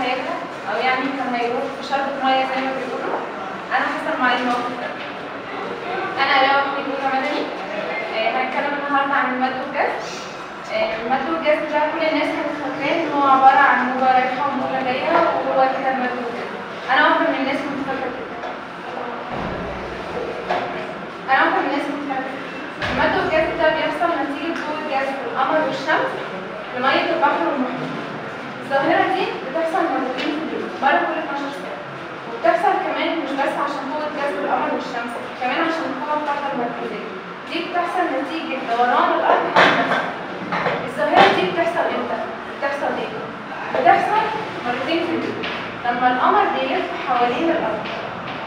هيغرق او يعني كان هيروح في شربة ميه زي ما بيقولوا، انا حصل معايا الموقف ده. انا علاء حميدة مدني. هنتكلم النهارده عن المد والجزر. المد والجزر ده كل الناس كانت فاكراه ان هو عباره عن موجه رايحه وموجه جايه وهو كده المد والجزر. انا واحده من الناس كنت فاكره كده. المد والجزر ده بيحصل نتيجه ضوء جذب القمر والشمس لميه البحر والمحيط. الظاهره دي بتحصل مرتين في اليوم، مره كل 12 ساعه. وبتحصل كمان مش بس عشان قوه جذب القمر والشمس، كمان عشان القوه بتاعتها المركزيه. دي بتحصل نتيجه دوران الارض حول نفسها. الظاهره دي بتحصل امتى؟ بتحصل ايه؟ بتحصل مرتين في اليوم. لما القمر بيلف حوالين الارض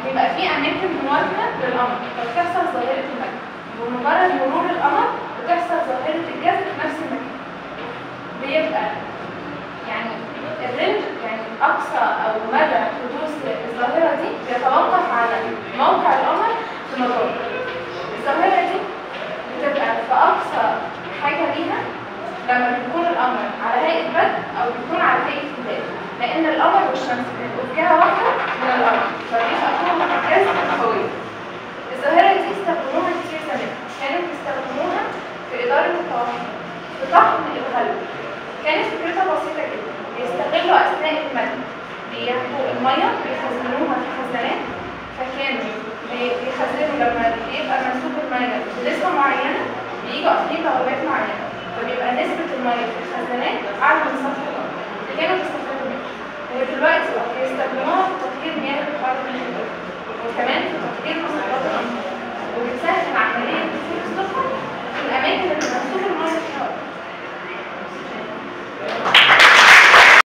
بيبقى في اماكن مواجهه للقمر، فبتحصل ظاهره المد. بمجرد مرور القمر بتحصل ظاهره الجذب في نفس المكان. بيبقى يعني الرينج، يعني اقصى او مدى حدوث الظاهره دي بيتوقف على موقع القمر في مداره. الظاهره دي بتبقى في اقصى حاجه ليها لما بيكون القمر على هيئه بدء او بيكون على هيئه بدايه، لان القمر والشمس بيبقوا في جهه واحده من القمر، فبيبقى قوه الجذب قويه. الظاهره دي استخدموها كتير زمان، كانوا بيستخدموها في اداره الطواحين، في طحن الغلو. كانت فكرتها بسيطه جدا، بيستغلوا اثناء المد بياخدوا الميه بيخزنوها في خزانات، فكانوا بيخزنوا لما بيبقى منسوب الميه بنسبه معينه بييجوا قافلين بوابات معينه، فبيبقى نسبه الميه في الخزانات اعلى من سطح الارض. كانوا بيستفادوا منها، ودلوقتي بيستخدموها في تطهير مياه البحار والمحيطات، وكمان في